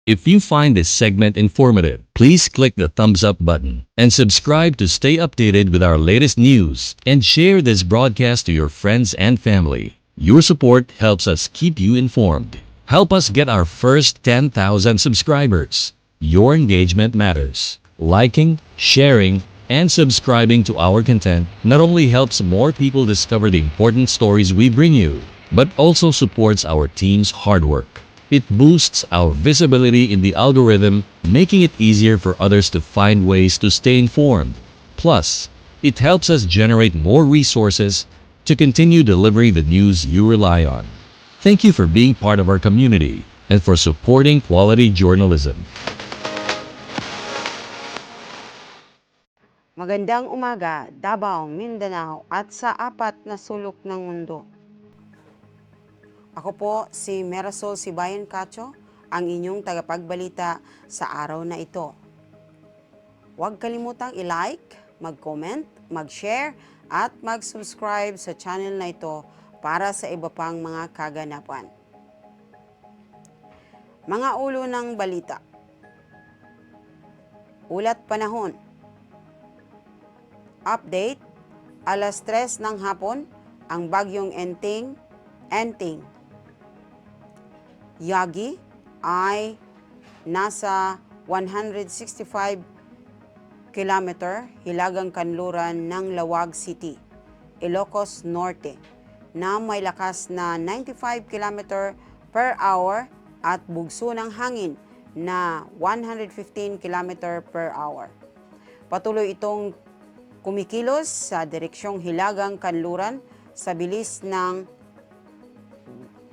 If you find this segment informative, please click the thumbs up button and subscribe to stay updated with our latest news and share this broadcast to your friends and family. Your support helps us keep you informed. Help us get our first 10,000 subscribers. Your engagement matters. Liking, sharing, and subscribing to our content not only helps more people discover the important stories we bring you, but also supports our team's hard work. It boosts our visibility in the algorithm, making it easier for others to find ways to stay informed. Plus, it helps us generate more resources to continue delivering the news you rely on. Thank you for being part of our community and for supporting quality journalism. Magandang umaga, Davao, Mindanao at sa apat na sulok ng mundo. Ako po si Merasol Sibayan Cacho, ang inyong tagapagbalita sa araw na ito. Huwag kalimutang i-like, mag-comment, mag-share at mag-subscribe sa channel na ito para sa iba pang mga kaganapan. Mga ulo ng balita. Ulat panahon. Update, alas 3 ng hapon, ang bagyong Enting, Yagi ay nasa 165 km hilagang kanluran ng Lawag City, Ilocos Norte, na may lakas na 95 km per hour at bugso ng hangin na 115 km per hour. Patuloy itong kumikilos sa direksyong hilagang kanluran sa bilis ng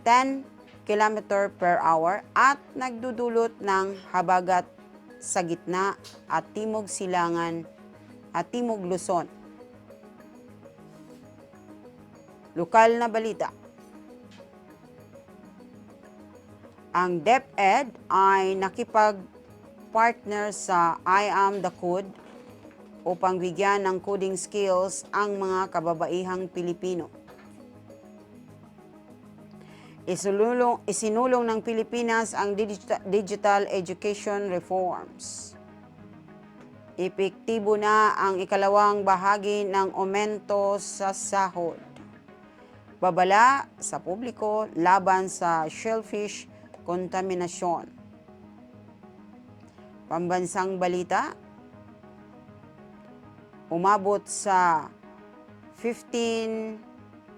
10 km per hour at nagdudulot ng habagat sa gitna at timog silangan at timog Luzon. Lokal na balita. Ang DepEd ay nakipag-partner sa I Am the Code upang bigyan ng coding skills ang mga kababaihang Pilipino. Isinulong ng Pilipinas ang digital education reforms. Epektibo na ang ikalawang bahagi ng aumento sa sahod. Babala sa publiko laban sa shellfish kontaminasyon. Pambansang balita. Umabot sa 15.69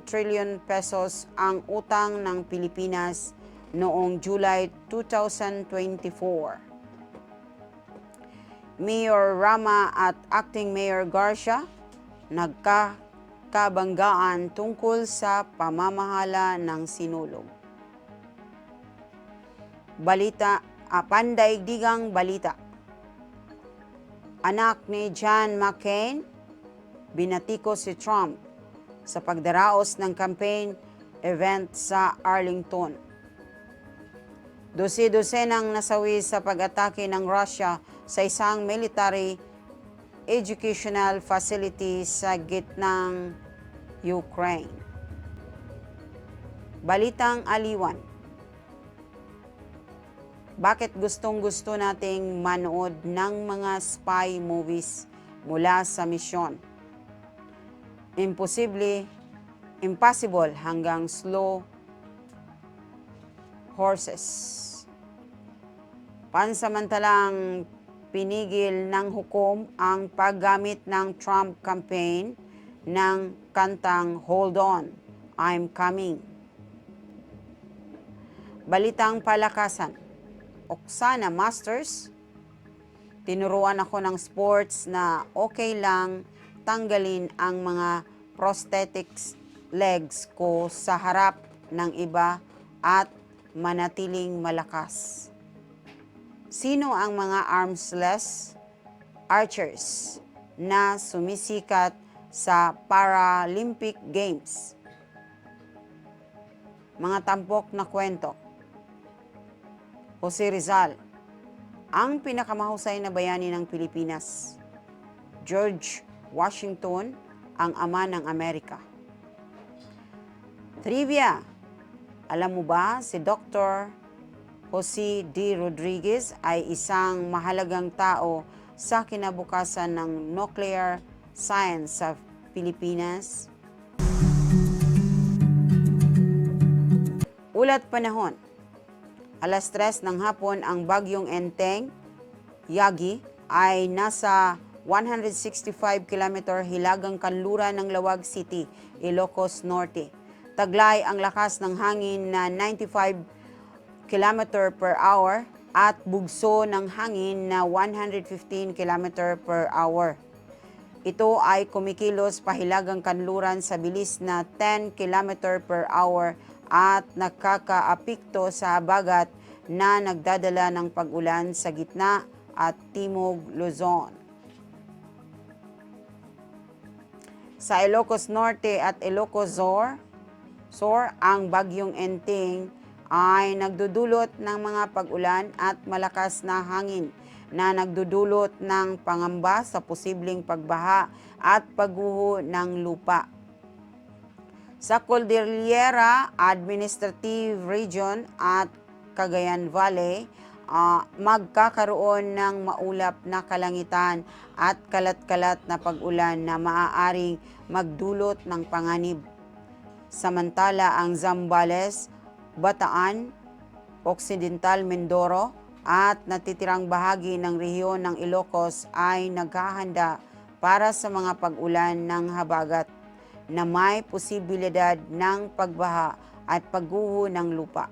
trillion pesos ang utang ng Pilipinas noong July 2024. Mayor Rama at Acting Mayor Garcia nagkakabanggaan tungkol sa pamamahala ng sinulog. Pandaigdigang balita. Anak ni John McCain, binatiko si Trump sa pagdaraos ng campaign event sa Arlington. Dosi-dosenang nasawi sa pag-atake ng Russia sa isang military educational facility sa gitnang Ukraine. Balitang aliwan. Bakit gustong-gusto nating manood ng mga spy movies mula sa misyon? Impossible hanggang slow horses. Pansamantalang pinigil ng hukom ang paggamit ng Trump campaign ng kantang Hold On, I'm Coming. Balitang palakasan. Oksana Masters, tinuruan ako ng sports na okay lang tanggalin ang mga prosthetics legs ko sa harap ng iba at manatiling malakas. Sino ang mga armless archers na sumisikat sa Paralympic Games? Mga tampok na kwento. Jose Rizal, ang pinakamahusay na bayani ng Pilipinas. George Washington, ang ama ng Amerika. Trivia, alam mo ba si Dr. Jose D. Rodriguez ay isang mahalagang tao sa kinabukasan ng nuclear science sa Pilipinas. Ulat panahon. Alas 3 ng hapon ang bagyong Enteng, Yagi, ay nasa 165 km hilagang kanluran ng Lawag City, Ilocos Norte. Taglay ang lakas ng hangin na 95 km per hour at bugso ng hangin na 115 km per hour. Ito ay kumikilos pahilagang kanluran sa bilis na 10 km per hour at nakakaapekto sa habagat na nagdadala ng pag-ulan sa gitna at timog Luzon. Sa Ilocos Norte at Ilocos Sur, ang bagyong Enteng ay nagdudulot ng mga pag-ulan at malakas na hangin na nagdudulot ng pangamba sa posibleng pagbaha at pagguho ng lupa. Sa Cordillera Administrative Region at Cagayan Valley, magkakaroon ng maulap na kalangitan at kalat-kalat na pag-ulan na maaaring magdulot ng panganib. Samantala ang Zambales, Bataan, Occidental Mindoro at natitirang bahagi ng rehiyon ng Ilocos ay naghahanda para sa mga pag-ulan ng habagat na may posibilidad ng pagbaha at pagguho ng lupa.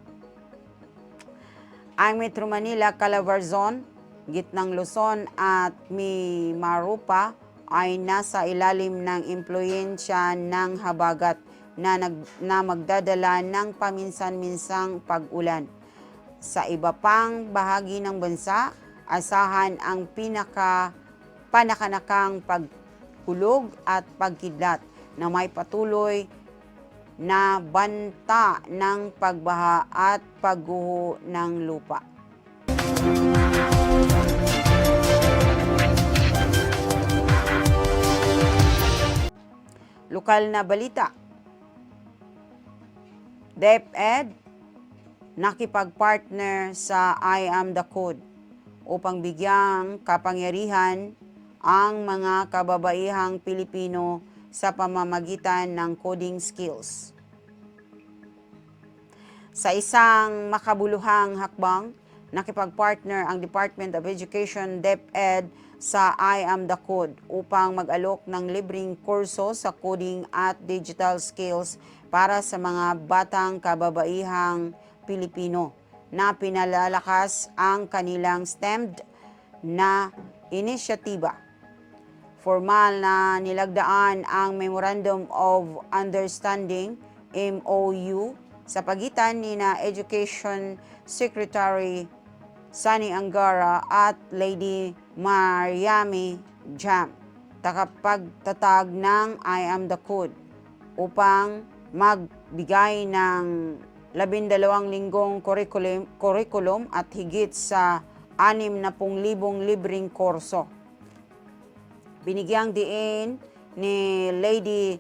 Ang Metro Manila, Calabarzon, Gitnang Luzon at Mimaropa ay nasa ilalim ng impluwensya ng habagat na magdadala ng paminsan-minsang pag-ulan. Sa iba pang bahagi ng bansa, asahan ang panakanakang pagkulog at pagkidlat na may patuloy na banta ng pagbaha at pagguho ng lupa. Lokal na balita. DepEd nakipag-partner sa I Am the Code upang bigyang kapangyarihan ang mga kababaihang Pilipino sa pamamagitan ng coding skills. Sa isang makabuluhang hakbang, nakipag-partner ang Department of Education DepEd sa I Am the Code upang mag-alok ng libreng kurso sa coding at digital skills para sa mga batang kababaihang Pilipino na pinalalakas ang kanilang STEM na inisyatiba. Formal na nilagdaan ang Memorandum of Understanding MOU sa pagitan ni na Education Secretary Sani Angara at Lady Mariami Jam, takapagtatag ng I Am the Code upang magbigay ng 12 linggong curriculum at higit sa 60,000 libreng kurso. Binigyang diin ni Lady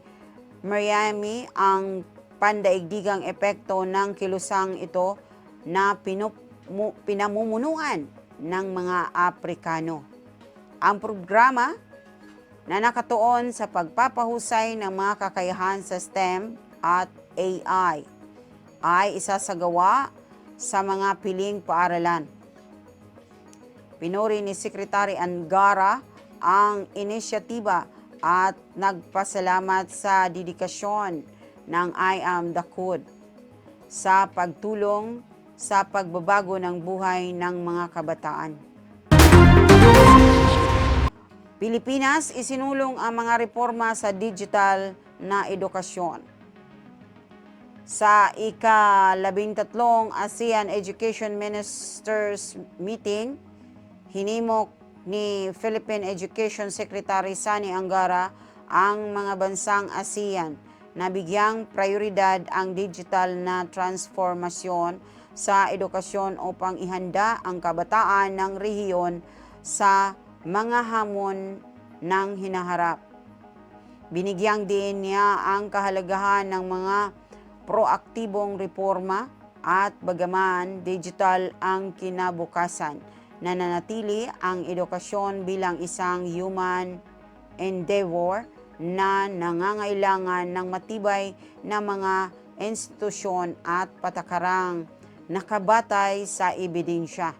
Mariami ang pandaigdigang epekto ng kilusang ito na pinamumunuan ng mga Aprikano. Ang programa na nakatuon sa pagpapahusay ng mga kakayahan sa STEM at AI ay isasagawa sa mga piling paaralan. Pinuri ni Secretary Angara ang inisyatiba at nagpasalamat sa dedikasyon ng I Am the Code sa pagtulong sa pagbabago ng buhay ng mga kabataan. Pilipinas, isinulong ang mga reforma sa digital na edukasyon. Sa ika-13 ASEAN Education Ministers Meeting, hinimok ni Philippine Education Secretary Sani Angara ang mga bansang ASEAN na bigyang prioridad ang digital na transformasyon sa edukasyon upang ihanda ang kabataan ng rehiyon sa mga hamon ng hinaharap. Binigyang din niya ang kahalagahan ng mga proaktibong reforma At bagaman digital ang kinabukasan, nananatili ang edukasyon bilang isang human endeavor na nangangailangan ng matibay na mga institusyon at patakarang nakabatay sa ebidensya.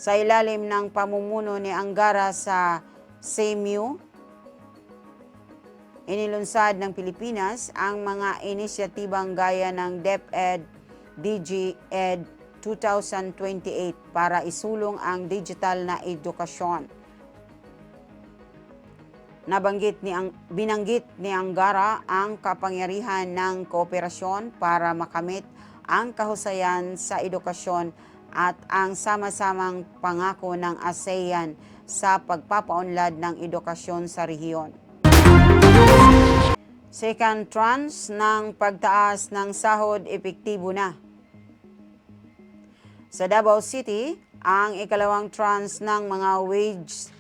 Sa ilalim ng pamumuno ni Angara sa CMU, inilunsad ng Pilipinas ang mga inisyatibang gaya ng DepEd, DGED 2028 para isulong ang digital na edukasyon. Binanggit ni Angara ang kapangyarihan ng kooperasyon para makamit ang kahusayan sa edukasyon at ang sama-samang pangako ng ASEAN sa pagpapaunlad ng edukasyon sa rehiyon. Second tranche ng pagtaas ng sahod epektibo na. Sa Davao City, ang ikalawang tranche ng mga wage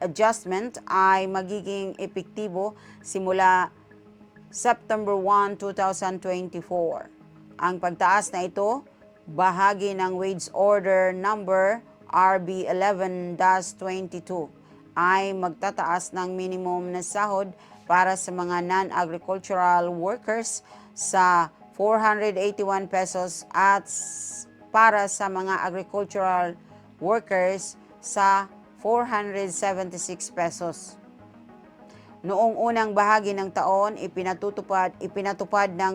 adjustment ay magiging epektibo simula September 1, 2024. Ang pagtaas na ito, bahagi ng Wage Order Number RB 11-22, ay magtataas ng minimum na sahod para sa mga non-agricultural workers sa 481 pesos at para sa mga agricultural workers sa 476 pesos. Noong unang bahagi ng taon, ipinatupad ng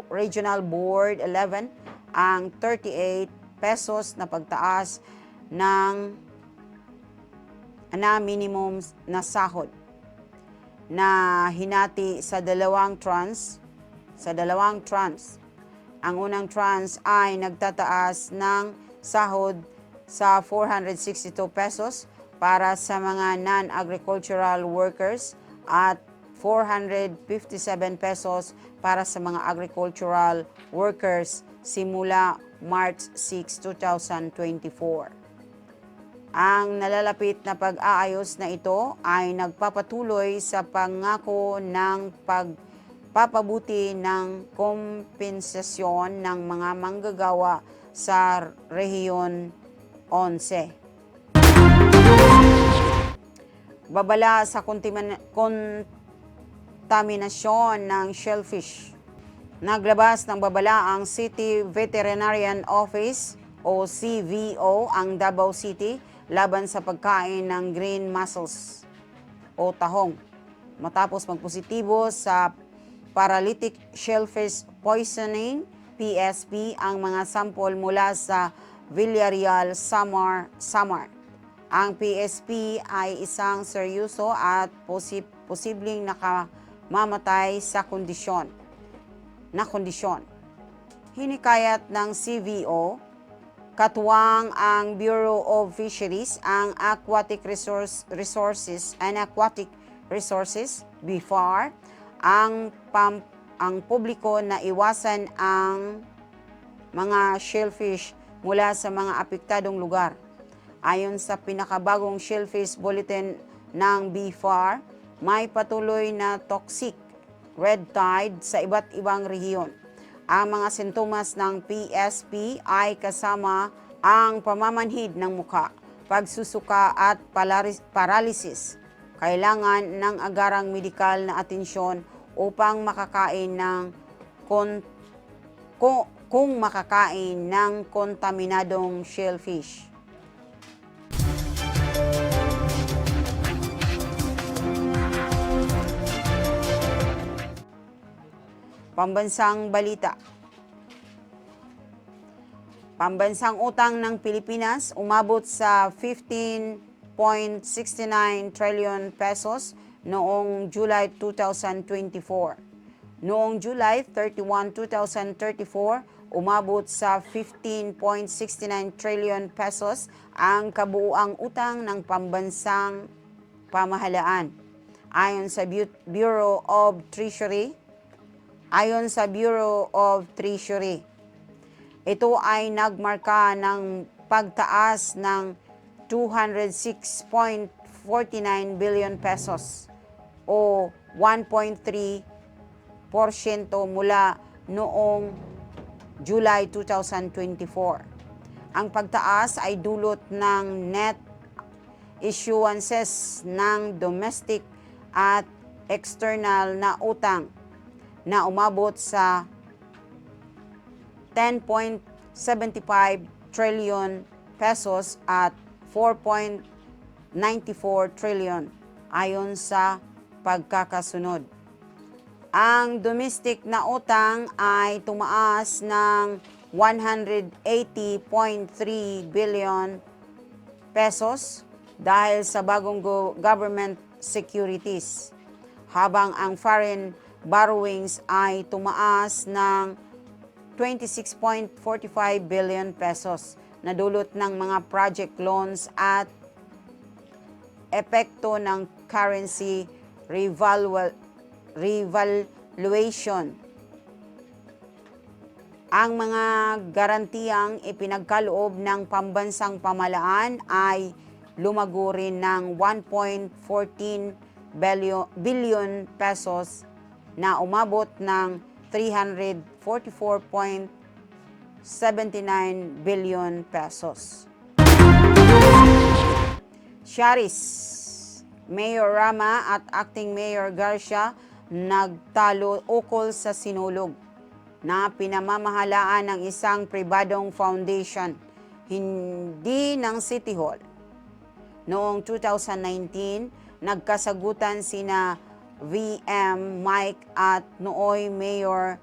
Regional Board 11 ang 38 pesos na pagtaas ng minimum na sahod na hinati sa dalawang tranche. Ang unang tranche ay nagtataas ng sahod sa 462 pesos para sa mga non-agricultural workers at 457 pesos para sa mga agricultural workers simula March 6, 2024. Ang nalalapit na pag-aayos na ito ay nagpapatuloy sa pangako ng pagpapabuti ng kompensasyon ng mga manggagawa sa Rehiyon 11. Babala sa kontaminasyon ng shellfish. Naglabas ng babala ang City Veterinarian Office o CVO ang Davao City laban sa pagkain ng green mussels o tahong matapos magpositibo sa paralytic shellfish poisoning PSP ang mga sampol mula sa Villarreal, Samar. Ang PSP ay isang seryoso at posibleng nakamamatay sa kondisyon. Hinikayat ng CVO, katuwang ang Bureau of Fisheries, ang Aquatic Resources, BFAR, ang publiko na iwasan ang mga shellfish mula sa mga apektadong lugar. Ayon sa pinakabagong shellfish bulletin ng BFAR, may patuloy na toxic red tide sa iba't ibang rehiyon. Ang mga sintomas ng PSP ay kasama ang pamamanhid ng muka, pagsusuka at paralysis. Kailangan ng agarang medikal na atensyon upang makakain ng kung makakain ng kontaminadong shellfish. Pambansang balita. Pambansang utang ng Pilipinas umabot sa 15.69 trillion pesos noong July 2024. Noong July 31, 2034, umabot sa 15.69 trillion pesos ang kabuuang utang ng pambansang pamahalaan. Ayon sa Bureau of Treasury, ito ay nagmarka ng pagtaas ng 206.49 billion pesos o 1.3% mula noong July 2024. Ang pagtaas ay dulot ng net issuances ng domestic at external na utang na umabot sa 10.75 trillion pesos at 4.94 trillion ayon sa pagkakasunod. Ang domestic na utang ay tumaas ng 180.3 billion pesos dahil sa bagong government securities, habang ang foreign borrowings ay tumaas ng 26.45 billion pesos na dulot ng mga project loans at epekto ng currency revaluation. Ang mga garantiyang ipinagkaloob ng pambansang pamahalaan ay lumago rin ng 1.14 billion pesos na umabot ng 344.79 billion pesos. Charis, Mayor Rama at Acting Mayor Garcia nagtalo ukol sa sinulog na pinamamahalaan ng isang pribadong foundation, hindi ng City Hall. Noong 2019, nagkasagutan sina VM Mike at nooy Mayor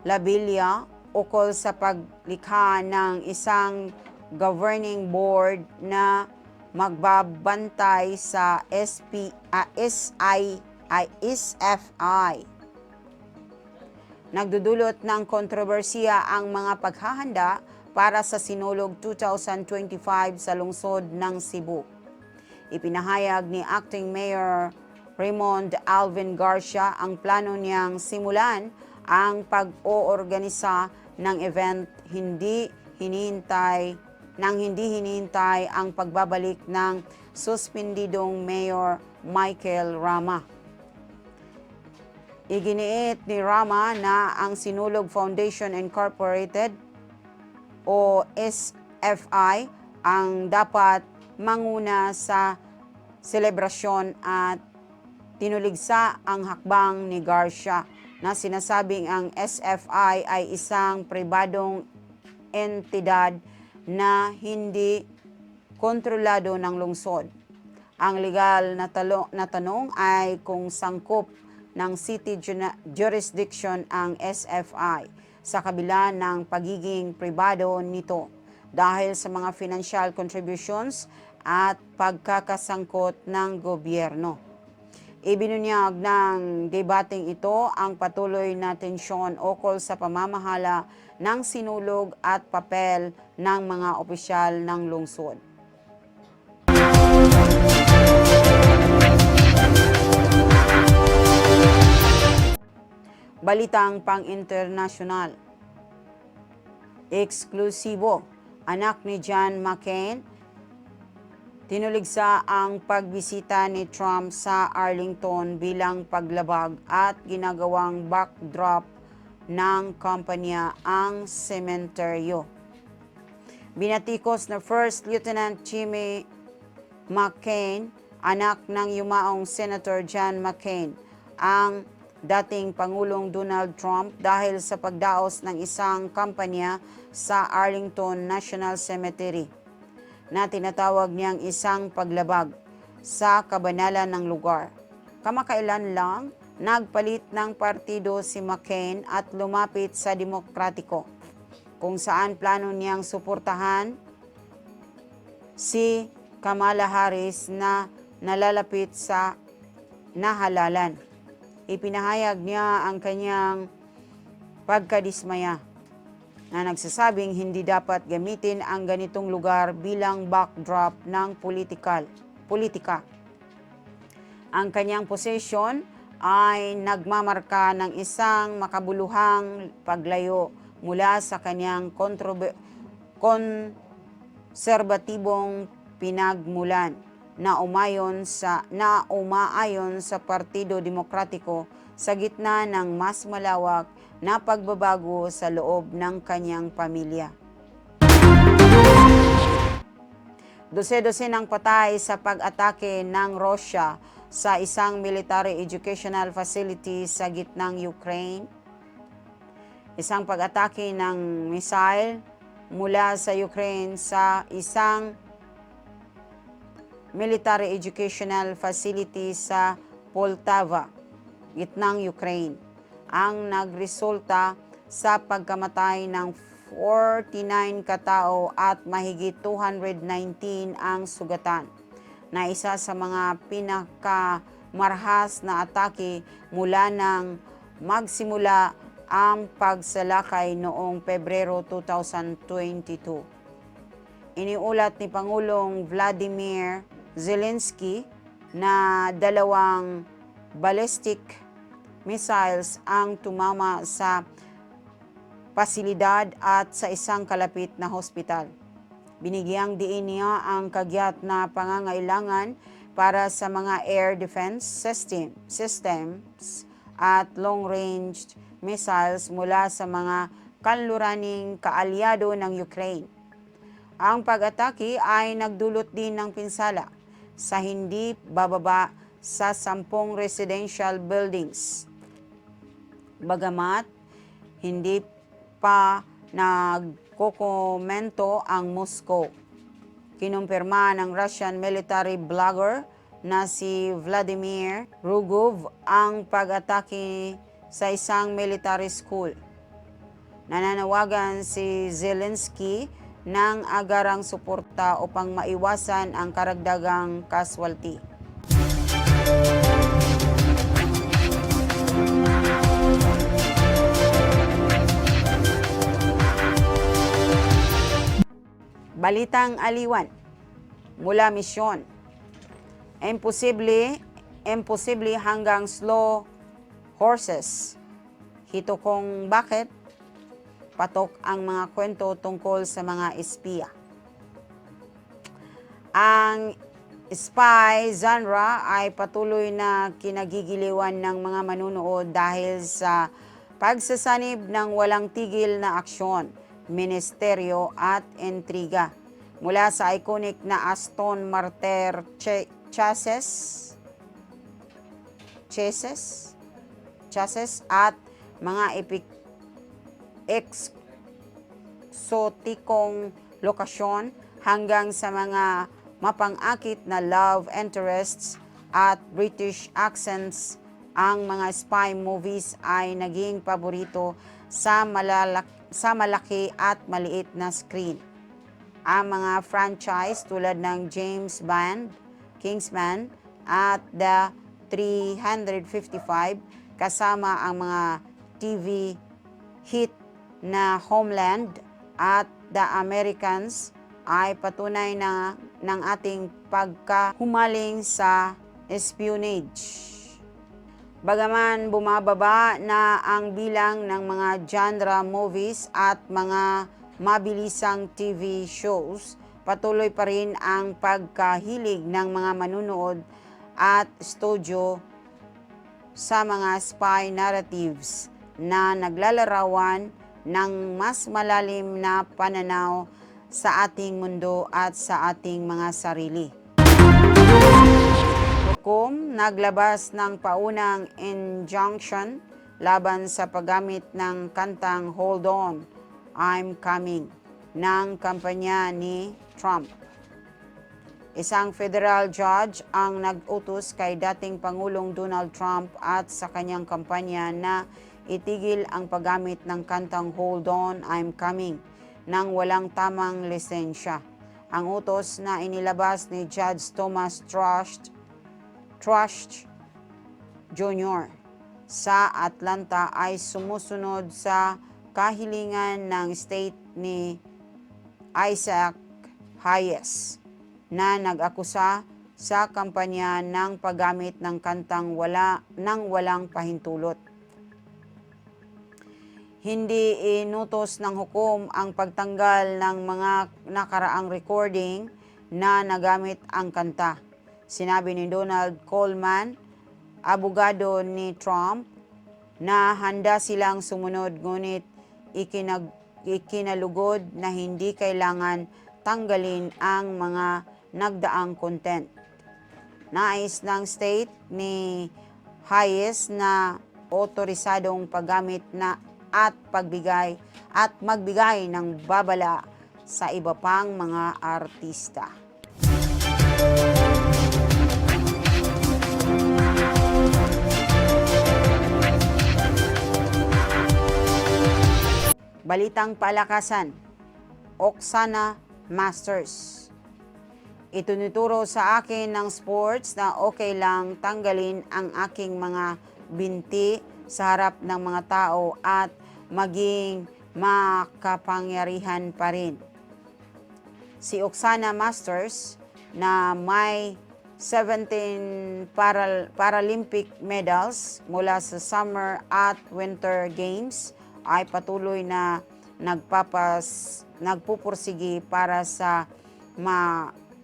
Labilla ukol sa paglikha ng isang governing board na magbabantay sa SFI. Nagdudulot ng kontrobersiya ang mga paghahanda para sa Sinulog 2025 sa lungsod ng Cebu. Ipinahayag ni Acting Mayor Raymond Alvin Garcia ang plano niyang simulan ang pag-oorganisa ng event hindi hinihintay ang pagbabalik ng suspendidong Mayor Michael Rama. Iginiit ni Rama na ang Sinulog Foundation Incorporated o SFI ang dapat manguna sa selebrasyon at tinuligsa ang hakbang ni Garcia na sinasabing ang SFI ay isang pribadong entidad na hindi kontrolado ng lungsod. Ang legal na tanong ay kung sangkop ng city jurisdiction ang SFI sa kabila ng pagiging pribado nito dahil sa mga financial contributions at pagkakasangkot ng gobyerno. Ibinunyag ng debating ito ang patuloy na tensyon ukol sa pamamahala ng sinulog at papel ng mga opisyal ng lungsod. Balitang pang-internasyonal. Eksklusibo, anak ni John McCain, tinuligsa ang pagbisita ni Trump sa Arlington bilang paglabag at ginagawang backdrop ng kampanya ang sementeryo. Binatikos na First Lieutenant Jimmy McCain, anak ng yumaong Senator John McCain, ang dating Pangulong Donald Trump dahil sa pagdaos ng isang kampanya sa Arlington National Cemetery na tinatawag niyang isang paglabag sa kabanalan ng lugar. Kamakailan lang, nagpalit ng partido si McCain at lumapit sa Demokratiko, kung saan plano niyang suportahan si Kamala Harris na nalalapit sa nahalalan. Ipinahayag niya ang kanyang pagkadismaya na nagsasabing hindi dapat gamitin ang ganitong lugar bilang backdrop ng politika. Ang kanyang posisyon ay nagmamarka ng isang makabuluhang paglayo mula sa kanyang konserbatibong pinagmulan na umaayon sa Partido Demokratiko sa gitna ng mas malawak na pagbabago sa loob ng kanyang pamilya. 12 ng patay sa pag-atake ng Russia sa isang military educational facility sa gitnang Ukraine. Isang pag-atake ng missile mula sa Ukraine sa isang military educational facility sa Poltava, gitnang Ukraine, ang nagresulta sa pagkamatay ng 49 katao at mahigit 219 ang sugatan, na isa sa mga pinakamarahas na atake mula nang magsimula ang pagsalakay noong Pebrero 2022. Iniulat ni Pangulong Vladimir Zelensky na 2 ballistic missiles ang tumama sa pasilidad at sa isang kalapit na hospital. Binigyang diin niya ang kagyat na pangangailangan para sa mga air defense systems at long-range missiles mula sa mga kanluraning kaalyado ng Ukraine. Ang pag-atake ay nagdulot din ng pinsala sa hindi bababa sa 10 residential buildings. Bagamat hindi pa nagkokomento ang Moscow. Kinumpirma ng Russian military blogger na si Vladimir Rugov ang pag-atake sa isang military school. Nananawagan si Zelensky ng agarang suporta upang maiwasan ang karagdagang casualty. Balitang aliwan mula misyon. Imposible hanggang slow horses. Hito kung bakit patok ang mga kwento tungkol sa mga espiya. Ang spy genre ay patuloy na kinagigiliwan ng mga manunood dahil sa pagsasanib ng walang tigil na aksyon, ministeryo at intriga. Mula sa iconic na Aston Martin chassis at mga eksotikong lokasyon hanggang sa mga mapang-akit na love interests at British accents, ang mga spy movies ay naging paborito sa malaki at maliit na screen. Ang mga franchise tulad ng James Bond, Kingsman at The 355 kasama ang mga TV hit na Homeland at The Americans ay patunay na ng ating pagkahumaling sa espionage. Bagaman bumababa na ang bilang ng mga genre movies at mga mabilisang TV shows, patuloy pa rin ang pagkahilig ng mga manunood at studio sa mga spy narratives na naglalarawan ng mas malalim na pananaw sa ating mundo at sa ating mga sarili. Hukom naglabas ng paunang injunction laban sa paggamit ng kantang Hold On, I'm Coming ng kampanya ni Trump. Isang federal judge ang nag-utos kay dating Pangulong Donald Trump at sa kanyang kampanya na itigil ang paggamit ng kantang Hold On, I'm Coming nang walang tamang lisensya. Ang utos na inilabas ni Judge Thomas Trush Jr. sa Atlanta ay sumusunod sa kahilingan ng state ni Isaac Hayes na nag-akusa sa kampanya ng paggamit ng kantang walang pahintulot. Hindi inutos ng hukom ang pagtanggal ng mga nakaraang recording na nagamit ang kanta. Sinabi ni Donald Coleman, abogado ni Trump, na handa silang sumunod ngunit ikinalugod na hindi kailangan tanggalin ang mga nagdaang content. Nais ng state ni Hayes na otorisadong paggamit na at magbigay ng babala sa iba pang mga artista. Balitang palakasan, Oksana Masters. Itunuturo sa akin ng sports na okay lang tanggalin ang aking mga binti sa harap ng mga tao at maging makapangyarihan pa rin. Si Oksana Masters na may 17 Paralympic medals mula sa Summer at Winter Games ay patuloy na nagpupursigi para sa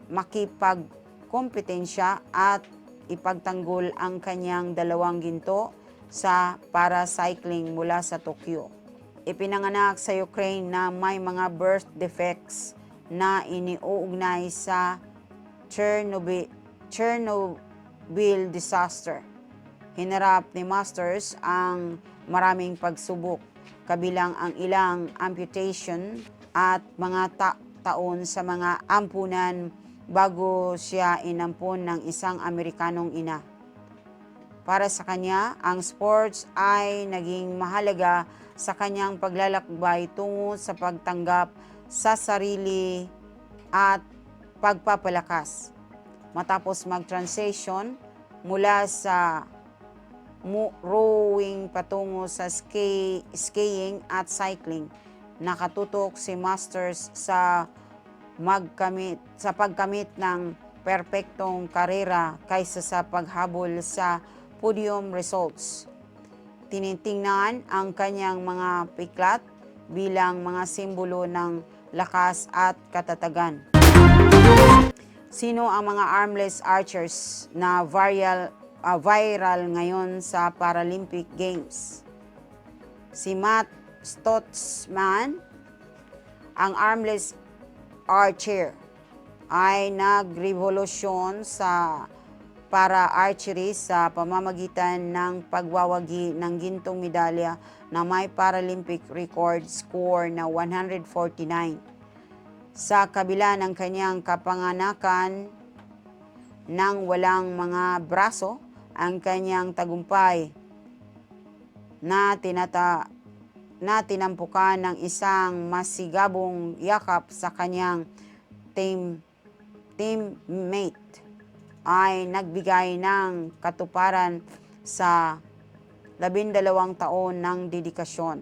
makipagkompetensya at ipagtanggol ang kanyang 2 ginto sa paracycling mula sa Tokyo. Ipinanganak sa Ukraine na may mga birth defects na iniuugnay sa Chernobyl disaster. Hinarap ni Masters ang maraming pagsubok, kabilang ang ilang amputation at mga taon sa mga ampunan bago siya inampun ng isang Amerikanong ina. Para sa kanya, ang sports ay naging mahalaga sa kanyang paglalakbay tungo sa pagtanggap sa sarili at pagpapalakas. Matapos mag-transition mula sa rowing patungo sa skiing at cycling, nakatutok si Masters sa pagkamit ng perpektong karera kaysa sa paghabol sa podium results. Tinitingnan ang kanyang mga piklat bilang mga simbolo ng lakas at katatagan. Sino ang mga armless archers na viral ngayon sa Paralympic Games? Si Matt Stotzman, ang armless archer, ay nagrevolusyon sa para-archery sa pamamagitan ng pagwawagi ng gintong medalya na may Paralympic record score na 149. Sa kabila ng kanyang kapanganakan ng walang mga braso, ang kanyang tagumpay na tinampukan ng isang masigabong yakap sa kanyang teammate ay nagbigay ng katuparan sa 12 taon ng dedikasyon.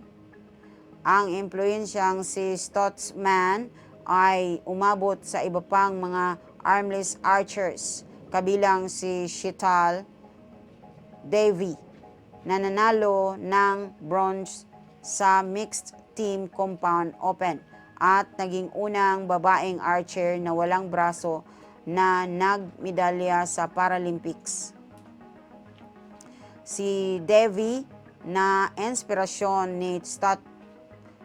Ang impluwensyang si Stotzman ay umabot sa iba pang mga armless archers, kabilang si Sheetal Devi na nanalo ng bronze sa mixed team compound open at naging unang babaeng archer na walang braso na nagmedalya sa Paralympics. Si Devi, na inspirasyon ni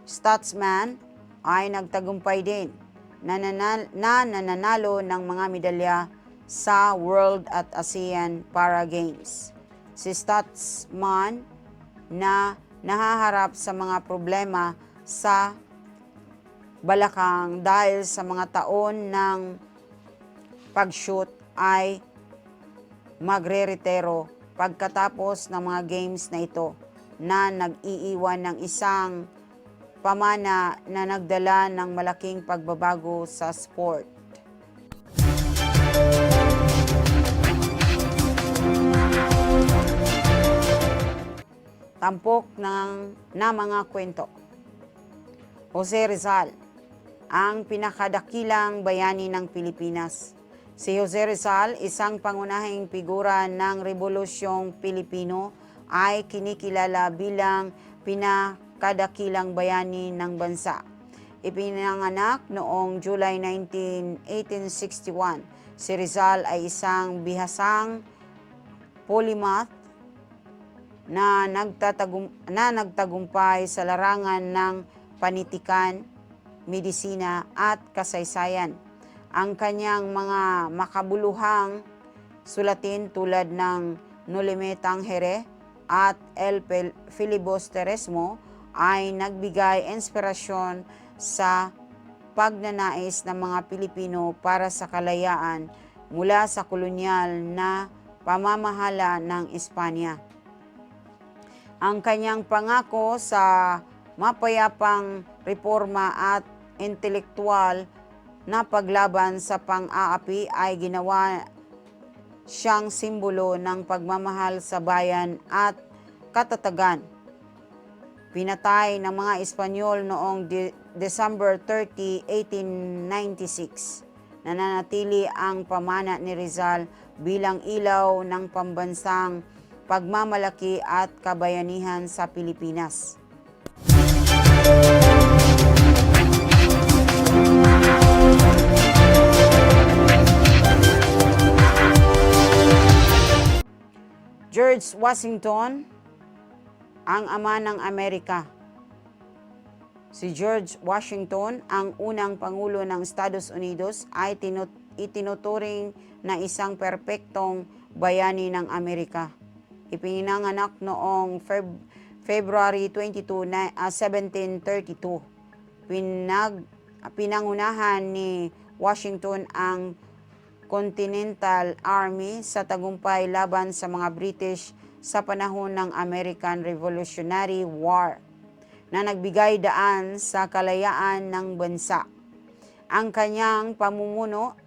Stotzman, ay nagtagumpay din na nananalo ng mga medalya sa World at ASEAN Para Games. Si Stotzman, na nahaharap sa mga problema sa balakang dahil sa mga taon ng pag-shoot, ay magre-retiro pagkatapos ng mga games na ito, na nag-iiwan ng isang pamana na nagdala ng malaking pagbabago sa sport. Tampok na mga kwento. Jose Rizal, ang pinakadakilang bayani ng Pilipinas. Si Jose Rizal, isang pangunahing figura ng Rebolusyong Pilipino, ay kinikilala bilang pinakadakilang bayani ng bansa. Ipinanganak noong July 19, 1861. Si Rizal ay isang bihasang polymath na nagtagumpay sa larangan ng panitikan, medisina at kasaysayan. Ang kanyang mga makabuluhang sulatin tulad ng Nulimetang Here at El Filibusterismo ay nagbigay inspirasyon sa pagnanais ng mga Pilipino para sa kalayaan mula sa kolonyal na pamamahala ng Espanya. Ang kanyang pangako sa mapayapang reforma at intelektual na paglaban sa pang-aapi ay ginawa siyang simbolo ng pagmamahal sa bayan at katatagan. Pinatay ng mga Espanyol noong December 30, 1896. Nananatili ang pamana ni Rizal bilang ilaw ng pambansang pagmamalaki at kabayanihan sa Pilipinas. George Washington, ang ama ng Amerika. Si George Washington, ang unang Pangulo ng Estados Unidos, ay itinuturing na isang perpektong bayani ng Amerika. Ipinanganak noong February 22, 1732. Pinangunahan ni Washington ang Continental Army sa tagumpay laban sa mga British sa panahon ng American Revolutionary War na nagbigay daan sa kalayaan ng bansa. Ang kanyang pamumuno,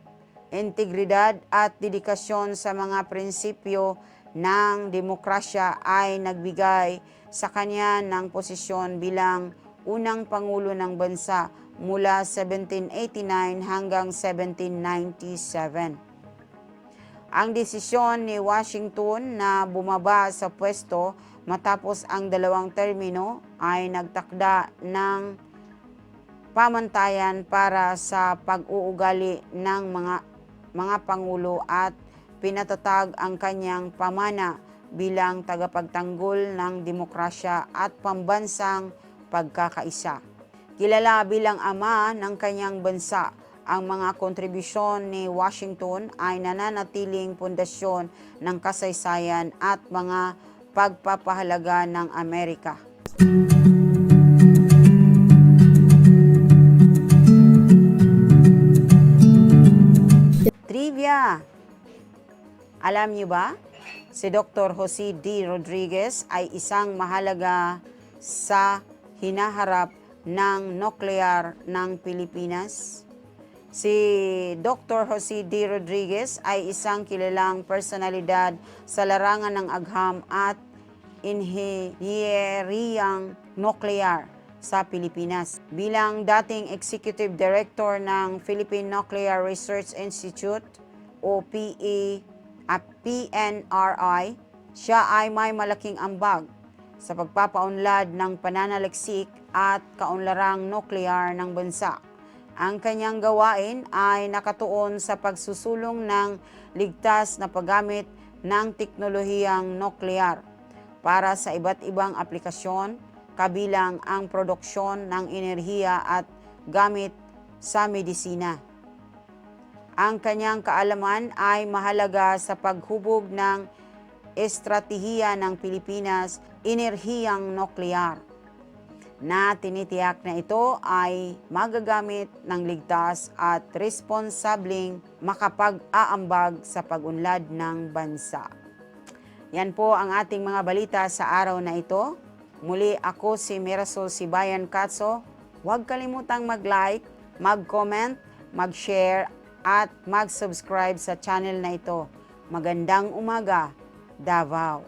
integridad at dedikasyon sa mga prinsipyo ng demokrasya ay nagbigay sa kanya ng posisyon bilang unang Pangulo ng bansa mula 1789 hanggang 1797. Ang desisyon ni Washington na bumaba sa pwesto matapos ang dalawang termino ay nagtakda ng pamantayan para sa pag-uugali ng mga pangulo at pinatatag ang kanyang pamana bilang tagapagtanggol ng demokrasya at pambansang pagkakaisa. Kilala bilang ama ng kanyang bansa, ang mga kontribusyon ni Washington ay nananatiling pundasyon ng kasaysayan at mga pagpapahalaga ng Amerika. Trivia! Alam niyo ba? Si Dr. Jose D. Rodriguez ay isang mahalaga sa hinaharap ng nuklear ng Pilipinas. Si Dr. Jose D. Rodriguez ay isang kilalang personalidad sa larangan ng agham at inhinyeriyang nuklear sa Pilipinas. Bilang dating Executive Director ng Philippine Nuclear Research Institute o PNRI, siya ay may malaking ambag sa pagpapaunlad ng pananaliksik at kaunlarang nuklear ng bansa. Ang kanyang gawain ay nakatuon sa pagsusulong ng ligtas na paggamit ng teknolohiyang nuklear para sa iba't ibang aplikasyon, kabilang ang produksyon ng enerhiya at gamit sa medisina. Ang kanyang kaalaman ay mahalaga sa paghubog ng estratehiya ng Pilipinas, enerhiyang nuklear, na tinitiyak na ito ay magagamit ng ligtas at responsableng makapag-aambag sa pag-unlad ng bansa. Yan po ang ating mga balita sa araw na ito. Muli ako si Marisol Sibayan Catso. Huwag kalimutang mag-like, mag-comment, mag-share at mag-subscribe sa channel na ito. Magandang umaga, Davao.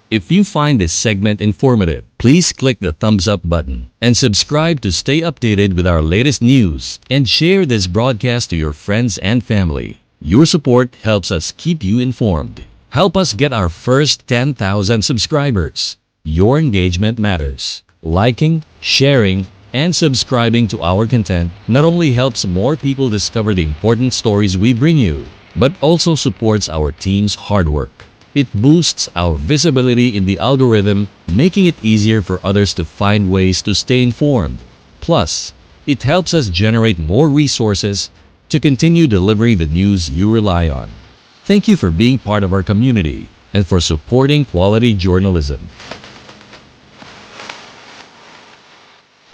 If you find this segment informative, please click the thumbs up button and subscribe to stay updated with our latest news, and share this broadcast to your friends and family. Your support helps us keep you informed. Help us get our first 10,000 subscribers. Your engagement matters. Liking, sharing, and subscribing to our content not only helps more people discover the important stories we bring you, but also supports our team's hard work. It boosts our visibility in the algorithm, making it easier for others to find ways to stay informed. Plus, it helps us generate more resources to continue delivering the news you rely on. Thank you for being part of our community and for supporting quality journalism.